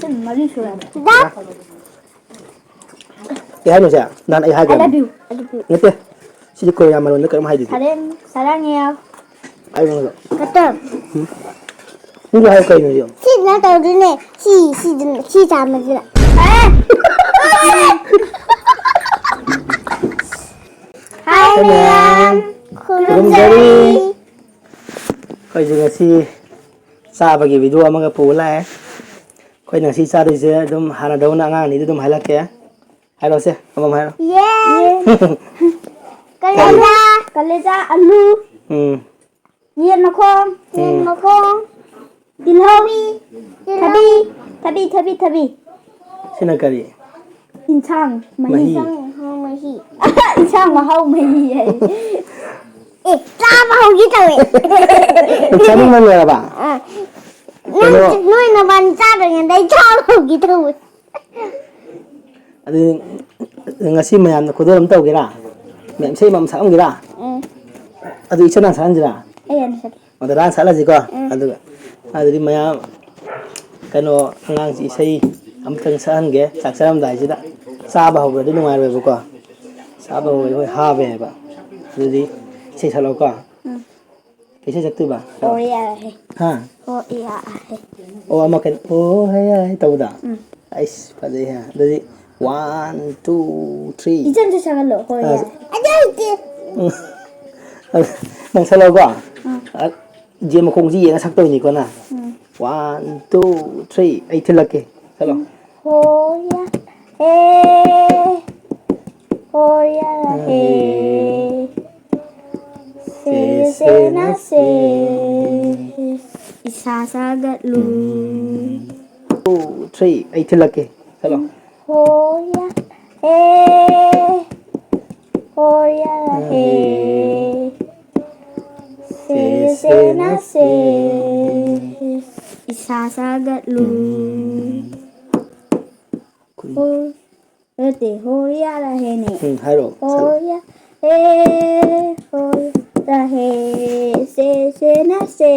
Mari sudah. Ya nu saya, nan ai hai I kan. love you. I love you. Ngete. Sidi ko ya malon ka hai di. Sarangnya. Ai nu. Betul. Ni hai kai nu yo. Si na tahu dulu si sama je. Hai Mian. Kurang jari. Kai jeng si ꯆꯥꯕꯒꯤ video ꯑꯃꯒ ꯄꯨ ꯂꯥꯛꯑꯦ ꯑꯩꯈꯣꯏꯅ ꯉꯁꯤ ꯆꯥꯗꯣꯏꯁꯦ ꯑꯗꯨꯝ ꯍꯥꯟꯅꯗꯧꯅ ꯑꯉꯥꯡꯅꯤꯗ ꯑꯗꯨꯝ ꯍꯥꯏꯔꯛꯀꯦ ꯍꯥꯏꯔꯣꯁꯦ ꯑꯃꯃꯝ ꯍꯥꯏꯔꯣ Kaleja alu yen makong tilhawi tabi sina kari insang mahi insang mahau mahi Sama hau gitu weh. Saling mana ba? Noi na banca dengan dai sama gitu. Adi ngasi mayam na khodol tau gira. Mem sei mam saam gira. Adu ichana san jira. Ada ran sala ji ko. Adu mayam kano ngang si sei amtang san ge saksaram dai ji da. Sa ba ho di nungai ba ko. Sa ba ho ha be ba. Adu sei salo ko. Isa saktu ba? Oh iya. Ha. Oh iya. Oh amakan oh hai tahu dah. Ais pada ya. Jadi 1 2 3. Ijan tu sangat lo. Oh iya. Ada itu. Nang salah gua. Dia makong ji yang saktu ni ko na. 1 2 3. Ai thilake. Hello. Oh iya. Oh iya. Se na se isa sagat lu 2 3 ai thilake. Hello. hoya hoya se na se isa sagat lu hoya la hene Hello. hoya hoya Rahe se na se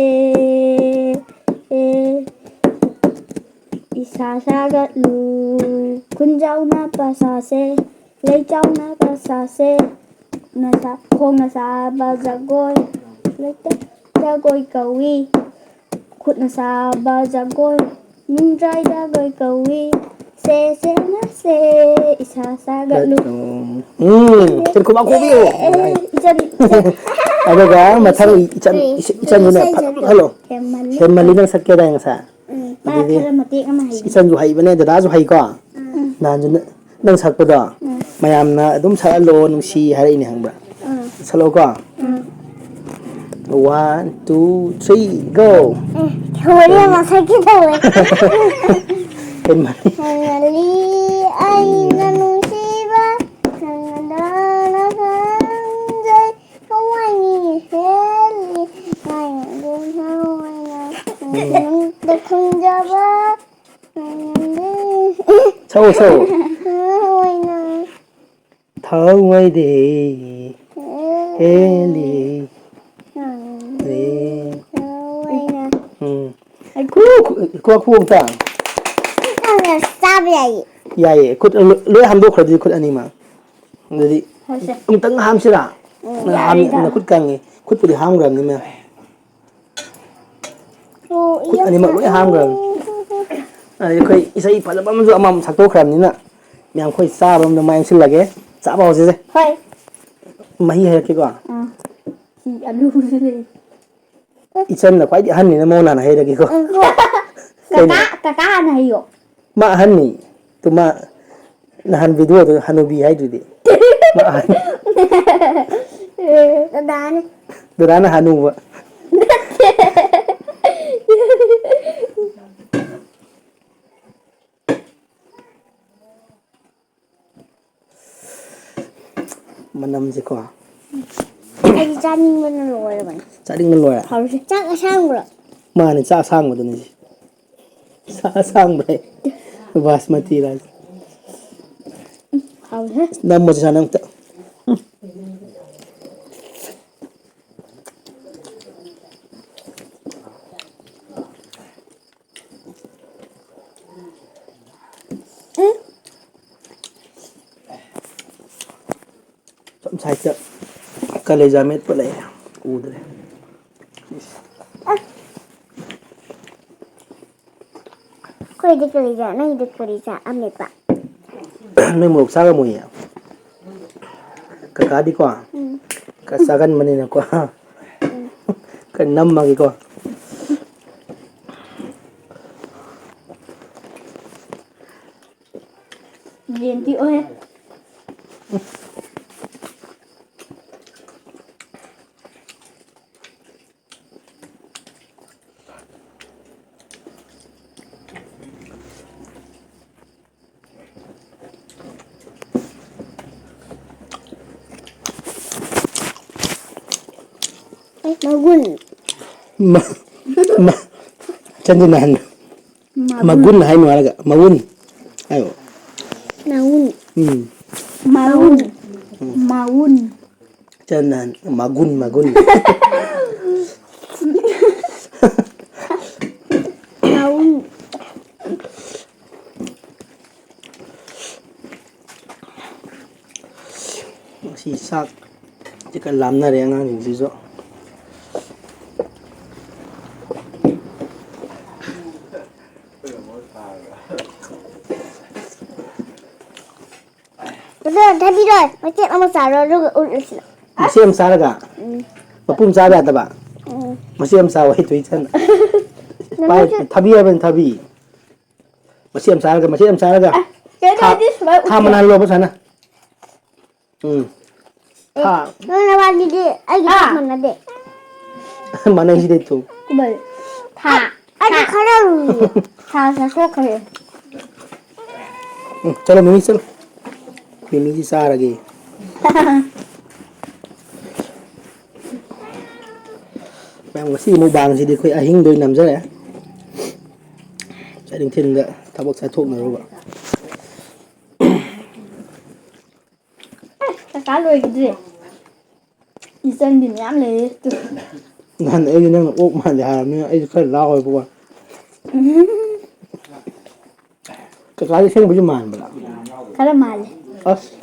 isa sagat lu kun jau na pa sa se lấy jau na pa sa se na sa khong na sa ba za goi lấy te ra goi cầu y khut na sa ba za goi nhưng trai ra goi cầu y se na se isa sagat lu Jadi kau aku biu. ijan Ada ga mathang ican ni na hello. Hemali nang sakya da yang sa. Ican ju hai bane da ju hai ko. Nan ju nang sakpa da. Mayam na adum sa lo nung si hari ini hang ba. Salo ko. 1 2 3 go. Hoya masa kita weh. Hemali. Hali ai nanusiba sangadana sanjay hawani heli ai dun hawana dakun jaba Sâu sâu. hawana Thơ ngoài đi. Heli. Ku ta. Ang sabi ay. Ya ye, kut le ham do khadi kut anima. Jadi tang ham sira. Na ham na kut kang kut pudi ham gram ni ma. Kut anima lo ham gram. Ai khoi isai pala bam ju amam sakto khram ni na. Myam khoi sa bam na mai sil lage. Sa ba ho se. Hoi. Mahi hai ke ko. Si alu sile. Ichan na kwai di han ni na mo na hai da ki ko. Kakak na hiyo. Ma han ni. Tu ma na han video tu hanubi hai du di. Ma han. Dadaan. Durana hanu ba. Manam je ko. Ay janin mo na loy ba. Charing man loya. Chak asang bro. Ma ni cha sang ma du ni. Sa sang ba. Basmati rice. Nam mo sa nang ta. 사이트 칼레자 맷 뿔레 우드레 Kau hidup kerja, nak hidup kerja, ambil pak. Noi muruk saga mo ya kakadi ko kasagan manin ko kan nam magi ko Liền chị ơi. Magun. ma ma chanjinan magun hai mo alaga magun ayo Naun. Maun. Maun. chanan magun Naun. si sak jika lamna re ngang ni so Betul, tapi dah. Macam nama Sarah juga urus. masih am saraga mapum sabe ata ba masih am sawa itu itan pai thabi aben thabi masih am saraga Cái này đi phải tha manan lo ba sana tha Mana lagi dia? Ayah mana dia? mana isi itu Bởi thả Ayah kalau. thả ra số kể. chalo mimi chalo mimi si saragi Mang masih mau bang sih di koi ahing doi nam zara. Saya ding tin ga tabok sa thok na ro ba. Cái cá lôi cái gì? Đi dân thì nhám lấy từ. Nan ai nang ok man de ha mi ai khai la oi bo. Ka ka di sing bu man ba. Cái là mài. As.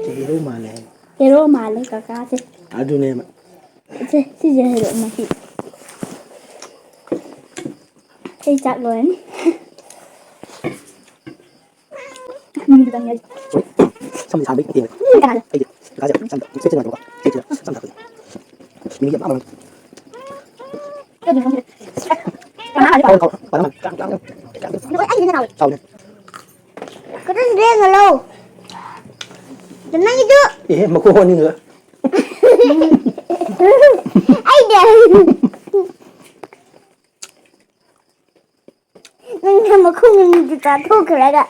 Chỉ ro man le. Cái đó mài lấy cá chứ. Adu ne ma. Thế thì giờ được mà chị. Cái chặt rồi anh. Mình đang nghe. Sam sa bi ti. Cái này. Ai di. Ka ja sam da. Se te na ba. Se te na sam da. Mi ya ma. Cái gì không biết. Cái này Kau kau pa na. Nói anh như thế nào? Kau ne. Kau tu dia ngelau. Tenang itu. Eh ma ko ni nữa. Ai dia. Nang nama aku nang kita tu kerana.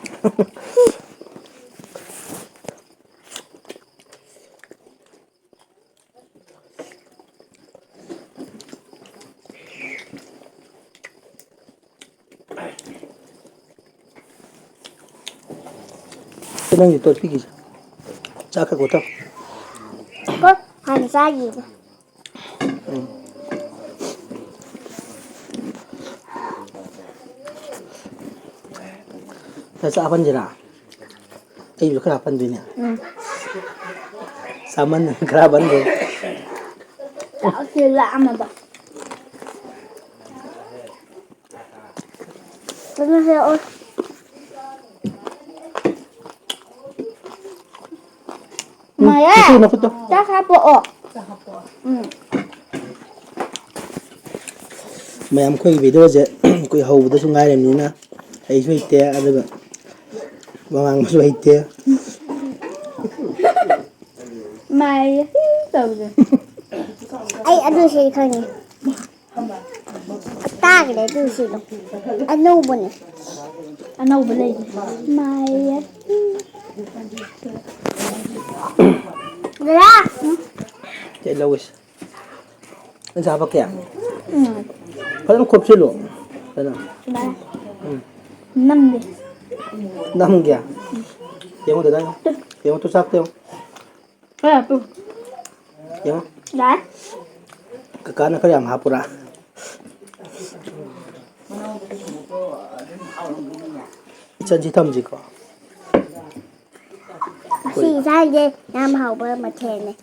Tenang itu pergi. Cakap kau tahu. Kau harus lagi. Sa apan jira. Ai bi kerapan dunia. Saman kerapan do. Tạo thì lạ mà bà. Tenang saya oi. Mày Itu á. na ko to. Chắc hả bộ. Mayam khoi video je koi hau da su ngai rem ni na. Ai su ite adaga. Bawang su ite. Mày từ rồi. Ai aduh sih kau ni. Tak ada tu sih. Anu pun. Anh đâu bên đây. Mày. Dah. Chạy lâu rồi. Anh sao pakai? Ừ. Phải nó khop silo. Phải nào? Đây. 5 đi. Nam kya? Yang mau dah. Yang tu sak tu. Cái là tôi. Yang Đấy. kakana kaya ang hapura. Isan si Tom jiko. Xì ra gì Nam hậu bơ mà chè này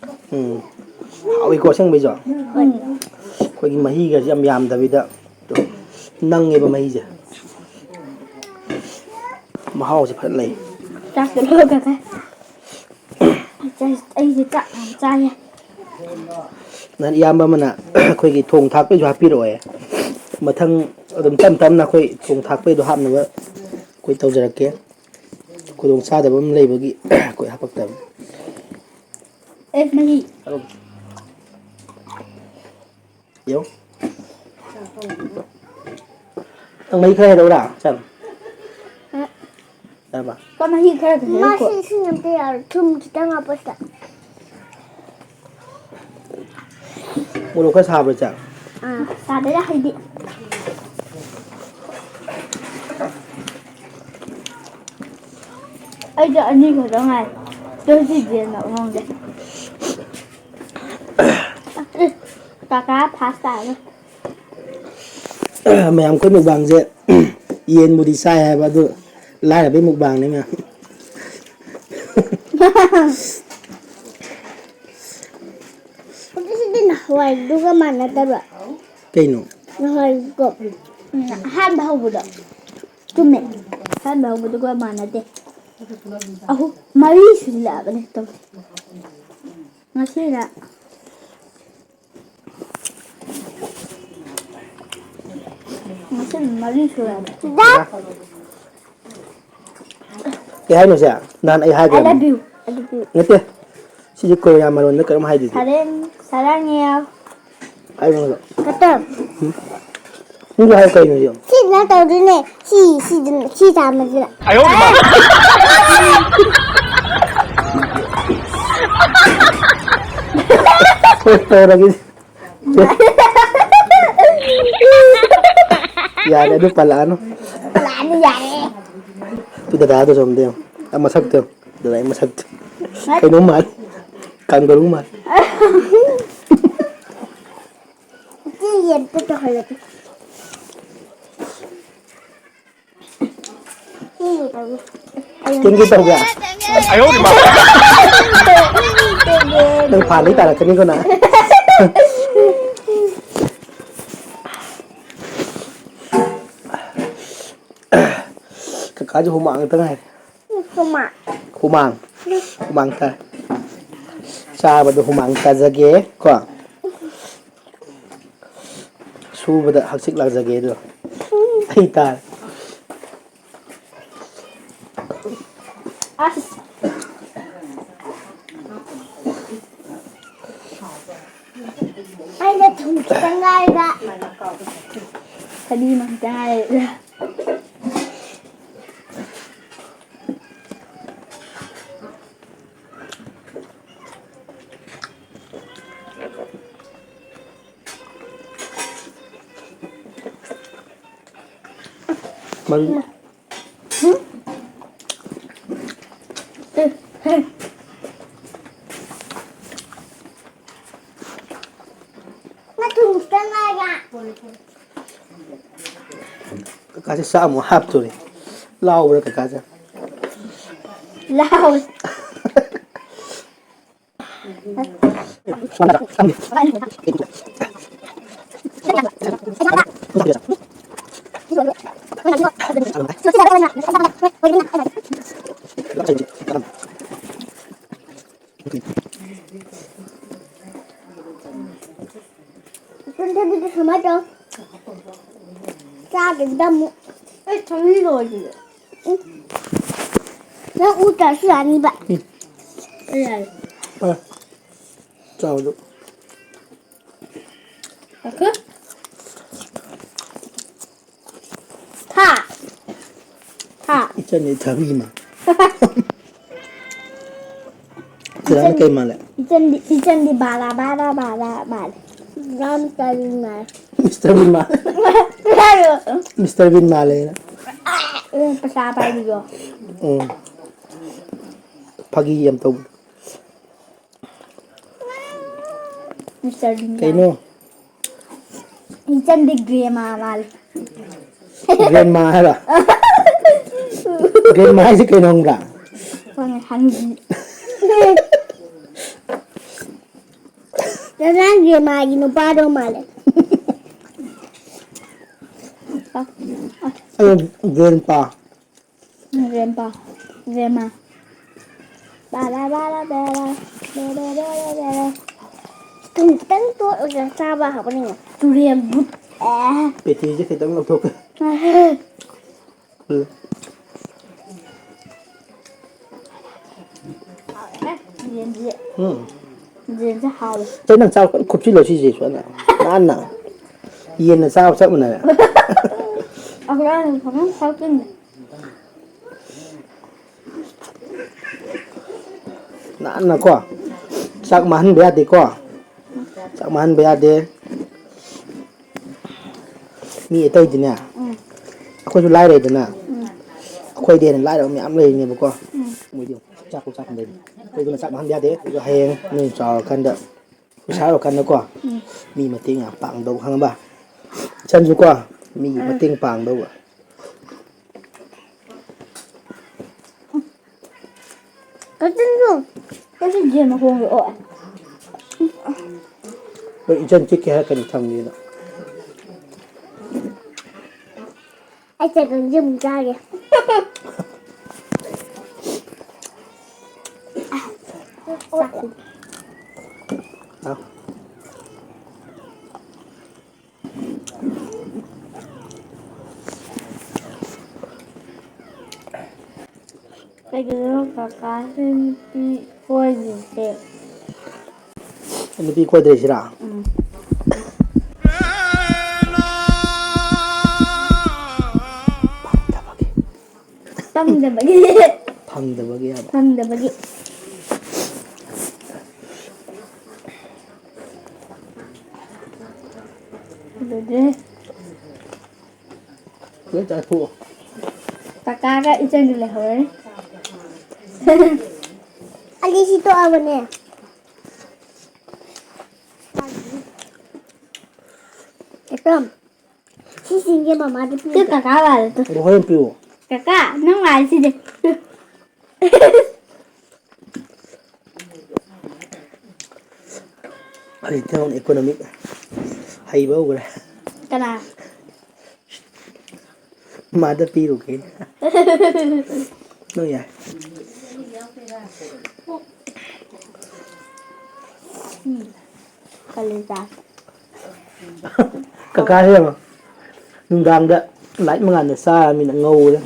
ꯍꯥꯎꯏꯀꯣ ꯑꯁꯦꯡꯕꯩꯁꯨ ꯑꯩꯈꯣꯏꯒꯤ ꯃꯍꯤꯒꯁꯦ ꯌꯥꯝ ꯌꯥꯝꯗꯕꯤꯗ ꯅꯪꯉꯦꯕ ꯃꯍꯤꯁꯦ ꯃꯍꯥꯎꯁꯦ ꯐꯖꯅ ꯂꯩ ꯆꯥꯛꯁꯦ ꯂꯣꯏꯔꯒ ꯑꯩꯁꯦ ꯆꯥꯛ ꯌꯥꯝ ꯆꯥꯏꯌꯦ ꯅꯍꯥꯟ ꯏꯌꯥꯝꯕ ꯑꯃꯅ ꯑꯩꯈꯣꯏꯒꯤ ꯊꯣꯡ ꯊꯥꯛꯄꯩꯁꯨ ꯍꯥꯞꯄꯤꯔꯛꯑꯣꯌꯦ ꯃꯊꯪ ꯑꯗꯨꯝ ꯇꯞ ꯇꯞꯅ ꯑꯩꯈꯣꯏ ꯊꯣꯡ ꯊꯥꯛꯄꯩꯗꯣ ꯍꯥꯞꯅꯕ ꯑꯩꯈꯣꯏ ꯇꯧꯖꯔꯛꯀꯦ ꯈꯨꯗꯣꯡ ꯆꯥꯗꯕ ꯑꯃ ꯂꯩꯕꯒꯤ ꯑꯩꯈꯣꯏ ꯍꯥꯄꯛꯇꯕꯅꯤ ꯃꯍꯤ ꯌꯦꯡꯉꯨ ꯅꯪ ꯃꯍꯤ ꯈꯔ ꯍꯩꯔꯛꯎꯔꯥ ꯆꯟ ꯌꯥꯔꯕ ꯃꯍꯤ ꯈꯔ Mà xì nhầm tì là chung chỉ đang ngọc bớt ꯃꯣꯔꯣꯛ ꯈꯔ ꯁꯥꯕ꯭ꯔꯥ ꯆꯟ ꯁꯥꯗꯦꯗ ꯍꯩꯗꯤ ꯑꯩꯗꯤ ꯑꯅꯤ ꯈꯛꯇ ꯉꯥꯏ ꯇꯣꯏꯁꯤꯗꯦꯅ ꯉꯝꯗꯦ ꯀꯥꯀꯥ ꯐꯥꯁ ꯇꯥꯔꯦ ꯃꯌꯥꯝ ꯑꯩꯈꯣꯏ ꯃꯨꯛꯕꯥꯡꯁꯦ ꯌꯦꯟꯕꯨꯗꯤ ꯆꯥꯏ ꯍꯥꯏꯕ ꯑꯗꯨ ꯂꯥꯏꯔꯕꯩ ꯃꯨꯛꯕꯥꯡꯅꯤ ꯃꯌꯥꯝ Cái này đúng cái màn này ta bảo ꯀꯩꯅꯣ Hỏi cộp ꯑꯍꯥꯟꯕ ꯍꯧꯕꯗꯣ ꯆꯨꯝꯃꯦ ꯑꯍꯥꯟꯕ ꯍꯧꯕꯗꯨꯒ ꯃꯥꯟꯅꯗꯦ ꯑꯍꯨꯝ ꯃꯔꯤ ꯁꯨꯖꯤꯜꯂꯛꯑꯕꯅꯦ ꯇꯧꯁꯦ ꯉꯁꯤꯅ ꯃꯔꯤ ꯁꯨꯔꯕꯅꯦ Đáp ꯀꯩ ꯍꯥꯏꯅꯣ ꯁꯦ ꯅꯍꯥꯟ ꯑꯩ I ꯍꯥꯏꯈ꯭ꯔꯕꯅꯤ love you I love you ꯅꯠꯇꯦ ꯁꯤꯁꯦ ꯀꯣꯔꯤꯌꯥ ꯃꯔꯣꯟꯗ ꯀꯔꯝ ꯍꯥꯏꯗꯣꯏꯗꯤ 사랑해요 ꯍꯥꯏꯕ Cái tầm ꯅꯪꯁꯨ ꯍꯥꯏ ꯀꯩꯅꯣ ꯁꯤ Xì nó tàu đi này Xì chả mà gì ạ ꯇꯧꯔꯒꯦ ꯌꯥꯔꯦ ꯑꯗꯨ ꯄꯜꯂꯛꯑꯅꯨ Lại đi dạy ꯇꯨ ꯗꯗꯥꯗꯣ ꯁꯣꯝꯗ ꯌꯦꯡꯉꯨ ꯃꯁꯛꯇꯣ ꯗꯗꯥꯒꯤ ꯃꯁꯛꯇꯣ ꯀꯩꯅꯣꯝ ꯃꯥꯜ ꯀꯥꯡꯒꯔꯨ ꯃꯥꯜ Chứ gì tôi cho hỏi là Cái gì tàu đi ꯀꯦꯡꯒꯦ ꯇꯧꯒꯦ ꯅꯪ ꯐꯥꯟꯗꯩ ꯇꯥꯔꯛꯀꯅꯤꯀꯣ ꯅꯪ ꯀꯀꯥꯁꯦ ꯍꯨꯃꯥꯡ ꯉꯥꯛꯇ ꯉꯥꯏꯔꯦ Không ạ ꯍꯨꯃꯥꯡ ꯇꯥꯏ ꯆꯥꯕꯗ ꯍꯨꯃꯥꯡ ꯇꯥꯖꯒꯦ ꯀꯣ ꯁꯨꯕꯗ ꯍꯛꯆꯤꯛ ꯂꯥꯡꯖꯒꯦ ꯑꯗꯣ ꯑꯩ ꯇꯥꯔꯦ ꯑꯁ Anh đã thùng cái ngay ra ꯊꯕꯤ ꯃꯛꯇ ꯉꯥꯏꯔꯦ ꯃꯔꯨ Nó thùng cái ngay ra ꯀꯀꯥꯁꯦ ꯆꯥꯛ ꯑꯃꯨꯛ ꯍꯥꯞꯇꯣꯔꯤ ꯂꯥꯎꯕ꯭ꯔꯥ ꯀꯀꯥꯁꯦ ꯂꯥꯎ Con thấy bây giờ mất đâu Ra cái đâm 에 정리 넣어주세요 Nó u trả sự như vậy 예 ꯆꯥꯎꯗꯣ 그? 타! 타! 이찬이 답이만 그다음에 게임 말래 이젠디 바라 Ram tay mà 미스터 빈 말 그래요 미스터 빈 말래 pasaba 이거 파기 ꯌꯥꯝ ꯇꯧꯕ Mr. Bean ꯀꯩꯅꯣ 이젠디 grandma 말 grandma 해라 grandma 하이지 ꯀꯩꯅꯣ ꯈꯪꯕ꯭ꯔꯥ 한지 Nanti magi no pado male. Grandpa. Grandpa. Grandma. Bala bala bala. Bala bala bala. Tentang tu udah sabar apa nih? Durian bút. PT chứ phải tống lọc thuộc. Ừ. Durian durian. Durian rất hào. Thế làm sao vẫn cục chứ lời gì xuống nào. Nó ăn nào. Yên là sao chắc mà này. Ở đó thì không sao kinh. Nó ăn là quoi. Chắc mà ăn bé thì quoi. Chắc mà ăn bé thì. Mi ở đây thì nè. Aku lai đây thì nè. Aku đây này lai đâu mẹ ăn lên nè bà qua. Mùi điều chắc cũng chắc không đến. Tôi cũng chắc mà ăn bé thế. Tôi hay nên cho khăn đậm. Tôi sáng rồi khăn đó qua. Mi mà tiếng à bảng đâu khăn bà. Chân chú qua. Mi mà tiếng bảng đâu à. Có chân không? Cái gì mà không được. Vậy chân chiếc kia cái thằng gì đó. Anh sẽ cần dùng ra kìa. Đâu? Cái đó cả thêm đi quay gì thế. Anh đi quay đây chứ nào? Tăng được bagi. Thằng được bagi apa? Tăng được bagi. Rồi. Cứ trái phụ. Kakak cái ikan dulu hoi. Anh đi situ apa nih? Ekom. Sisinya mama ada Itu kakak lah tu. Ủa hơi piu. Kakak, nang lai sih deh. Anh theo economic. Hay bao rồi. Kenapa? Mà đã piu cái. Nó vậy. Kalita. Kakak siya mo. Nung dangda, light mga nasa amin ang ngawul.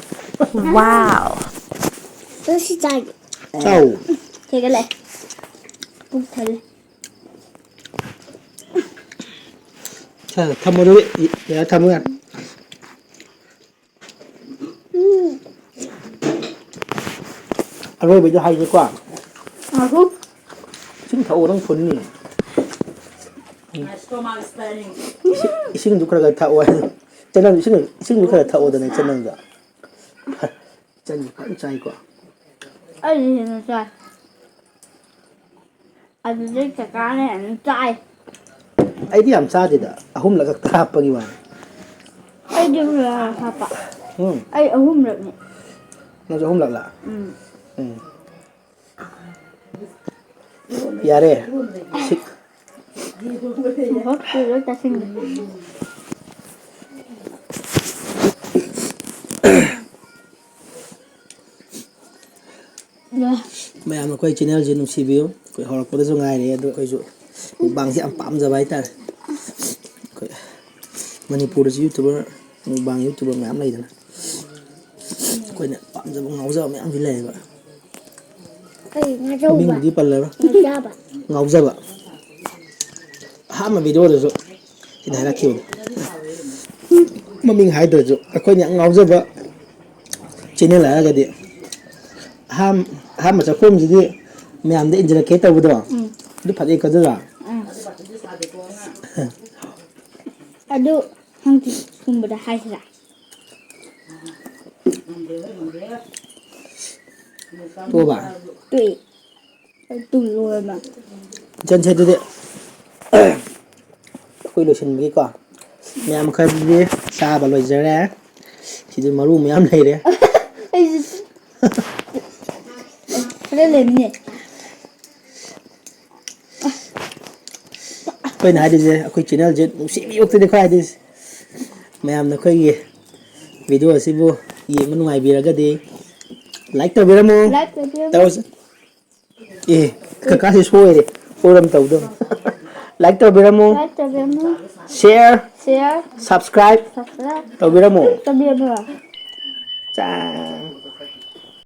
Wow. Terus si cai. Ciao. Teka le. Putal. Sa thăm rồi đấy, để thăm ngàn. Rồi bây giờ hay quá. Aku. Chính thầu đang phun nè. Ising du kara thao ai. Chân năng ising du kara thao đó này chân năng đó. Chân phải chạy quá. Ai gì nó sai? Anh thấy kakak này anh sai. Ai đi làm sao thì đó. Hôm là các tháp bao nhiêu mà. Ai đi là apa? Ai ở hôm được nhỉ? Nó cho hôm là. Yare. Sik. Hốt từ đó ta sinh. Mày mà quay channel gì nông review, quay họ có được ngày này, quay rồi bằng gì ăn bám ra vậy ta, Manipur YouTuber, bằng YouTuber ngắm này thôi, quay nè bám ra ngáo ra mẹ ăn cái lề vậy, mình đi bật lề ngáo ra vậy, mà video được rồi, thì này là kiểu, mà mình hái được rồi, quay nhãn ngáo ra vậy, channel là cái gì, ham mà sao không gì đi mẹ ăn để in ra cái tàu đó đi phát đi cái đó là Aduh, nanti sumber dah hai sila. tua bà Tui. Tui rồi mà. chân chơi đi quay đồ chân cái quả mẹ ăn khai đi xa bà loại giờ ra chỉ được mà luôn mẹ ăn này đấy Ada lemnya. ꯑꯩꯈꯣꯏꯅ ꯍꯥꯏꯔꯤꯁꯦ ꯑꯩꯈꯣꯏ ꯆꯦꯅꯦꯜꯁꯦ ꯅꯨꯡꯁꯤꯕꯤꯌꯣꯛꯇꯅꯤ ꯑꯩꯈꯣꯏ ꯍꯥꯏꯔꯤꯁꯦ ꯃꯌꯥꯝꯅ ꯑꯩꯈꯣꯏꯒꯤ video ꯑꯁꯤꯕꯨ ꯌꯦꯡꯕ ꯅꯨꯡꯉꯥꯏꯕꯤꯔꯒꯗꯤ like ꯇꯧꯕꯤꯔꯝꯃꯨ ꯇꯧꯔꯁꯤ ꯑꯦ ꯀꯀꯥꯁꯦ ꯁꯣꯏꯔꯦ ꯁꯣꯏꯔꯝ ꯇꯧꯗꯕ ꯂꯥꯏꯛ ꯇꯧꯕꯤꯔꯝꯃꯨ ꯁꯤꯌꯔ ꯁꯕꯁꯀ꯭ꯔꯥꯏꯕ ꯇꯧꯕꯤꯔꯝꯃꯨ ꯆꯥ